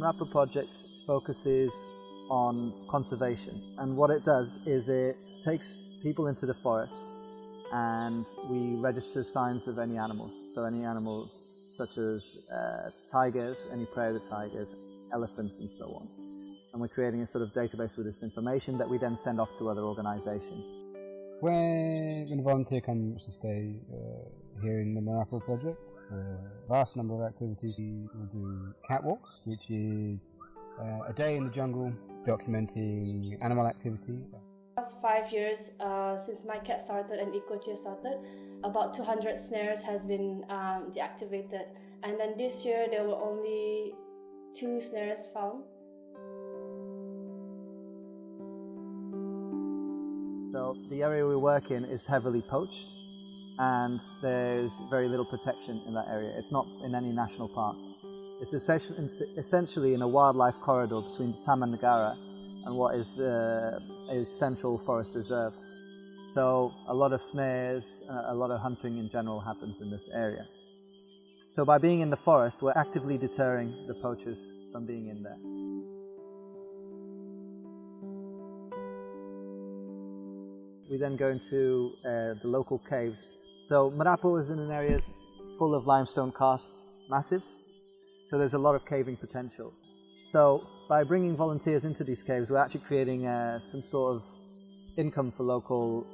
Merapoh project focuses on conservation, and what it does is it takes people into the forest and we register signs of any animals. So any animals such as tigers, any prey of the tigers, elephants and so on. And we're creating a sort of database with this information that we then send off to other organisations. When a volunteer comes to stay here in the Merapoh project, a vast number of activities. We will do catwalks, which is a day in the jungle documenting animal activity. Last 5 years since my cat started and eco-tour started, about 200 snares has been deactivated, and then this year there were only 2 snares found. So the area we work in is heavily poached and there's very little protection in that area. It's not in any national park. It's essentially in a wildlife corridor between the Taman Negara and what is Central Forest Reserve. So a lot of snares, a lot of hunting in general happens in this area. So by being in the forest, we're actively deterring the poachers from being in there. We then go into the local caves. So Merapoh is in an area full of limestone karst massives, so there's a lot of caving potential. So by bringing volunteers into these caves, we're actually creating some sort of income for local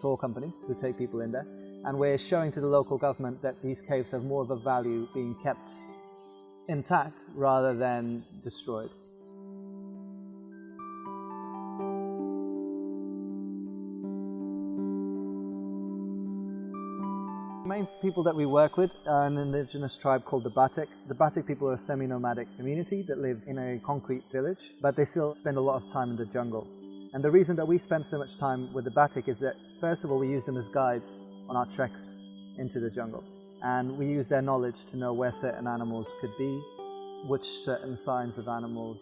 tour companies who take people in there, and we're showing to the local government that these caves have more of a value being kept intact rather than destroyed. The main people that we work with are an indigenous tribe called the Batek. The Batek people are a semi-nomadic community that live in a concrete village, but they still spend a lot of time in the jungle. And the reason that we spend so much time with the Batek is that, first of all, we use them as guides on our treks into the jungle. And we use their knowledge to know where certain animals could be, which certain signs of animals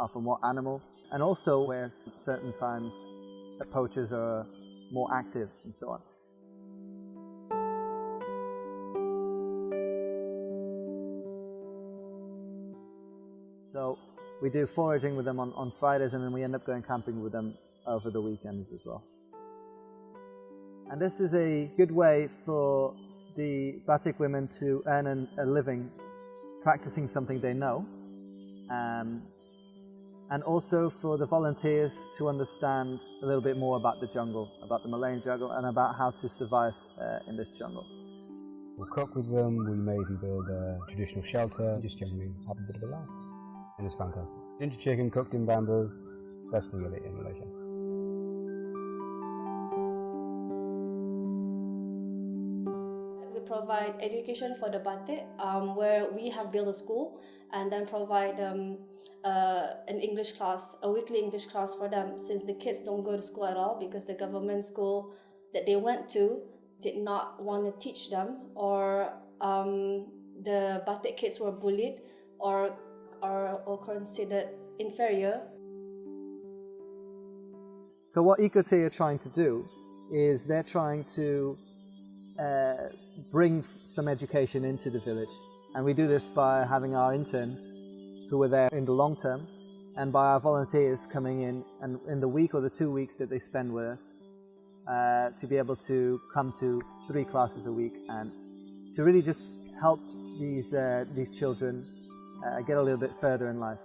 are from what animal, and also where certain times the poachers are more active and so on. So we do foraging with them on Fridays, and then we end up going camping with them over the weekends as well. And this is a good way for the Batek women to earn a living practicing something they know, and also for the volunteers to understand a little bit more about the jungle, about the Malayan jungle, and about how to survive in this jungle. We'll cook with them, we may even build a traditional shelter, just generally have a bit of a laugh. And it's fantastic. Ginger chicken cooked in bamboo, best thing you'll eat in Malaysia. We provide education for the Batek, where we have built a school and then provide an English class, a weekly English class for them, since the kids don't go to school at all because the government school that they went to did not want to teach them, or the Batek kids were bullied or considered inferior. So what Ecotea are trying to do is they're trying to bring some education into the village, and we do this by having our interns who are there in the long term, and by our volunteers coming in and in the week or the 2 weeks that they spend with us to be able to come to 3 classes a week and to really just help these children get a little bit further in life.